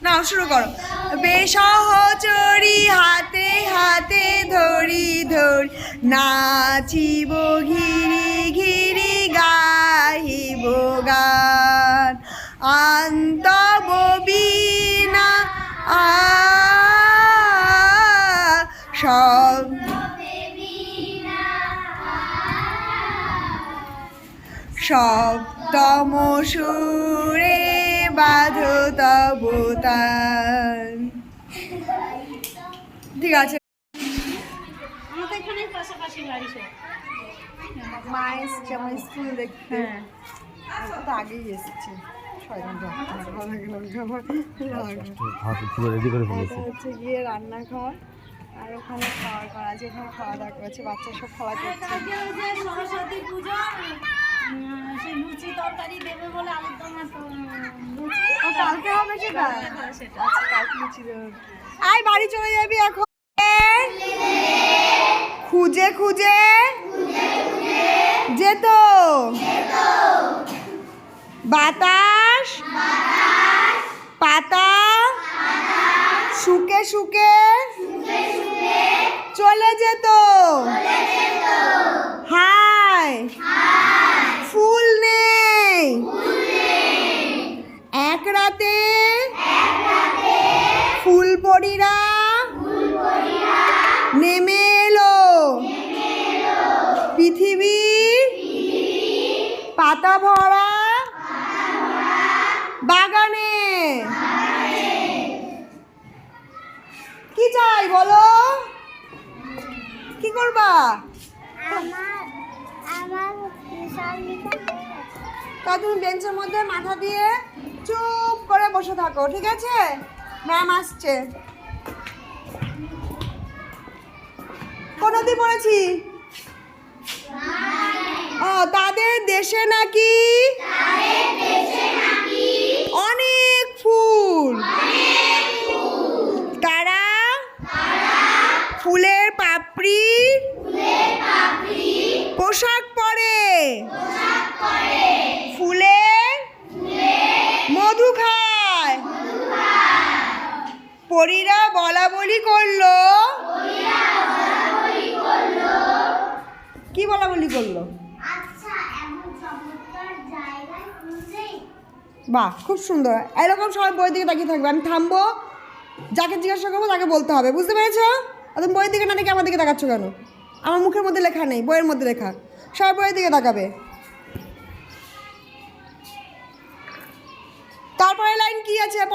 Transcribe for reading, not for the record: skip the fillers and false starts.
না শুরু করো। বেসহচরি হাতে হাতে ধরি ধরি নাচিব ঘিরি ঘিরি গাহিব গান আন্তব বিনা সব সপ্তম সুরে বাঁধো তব তান। ঠিক আছে, মা এসছে আমার স্কুল দেখতে। তো আগেই এসেছে 6 ঘন্টা। হচ্ছে গিয়ে রান্নাঘর আর ওখানে খাওয়ার ঘর আছে, ওখানে খাওয়া দাওয়া করেছে, বাচ্চা সব খাওয়া করছে। সরস্বতী পুজো সেই লুচি তরকারি দেবে বলে আলুর দম লুচি কালকে হবে সেটা। সেটা আচ্ছা কালকে লুচি দেবে। আয় বাড়ি চলে যাবি এখন। খুঁজে খুঁজে যেত বাতাস পাতা শুকে শুকে চলে যেত হায় ফুল নেই এক রাতে ফুলপরীরা নেমে এলো পৃথিবীর পাতা ভরা বাগানে। কি চাই বলো, কি করবা? তা তুমি বেঞ্চের মধ্যে মাথা দিয়ে চুপ করে বসে থাকো, ঠিক আছে? ম্যাম আসছে। কোন অবধি পড়েছি? ও তাদের দেশে নাকি অনেক ফুল, তারা ফুলের পাপড়ি পোশাক পরে ফুলের মধু খায়। পরীরা বলা বলি করলো, কি বলা বলি করলো? বাহ খুব সুন্দর। এরকম সবাই বইয়ের দিকে তাকিয়ে থাকবে, আমি থামবো, যাকে জিজ্ঞাসা করবো তাকে বলতে হবে, বুঝতে পেরেছো? তুমি বইয়ের দিকে না দেখে আমার দিকে তাকাচ্ছ কেন? আমার মুখের মধ্যে লেখা নেই, বইয়ের মধ্যে লেখা। সবাই বইয়ের দিকে তাকাবে। তারপরে লাইন কি আছে?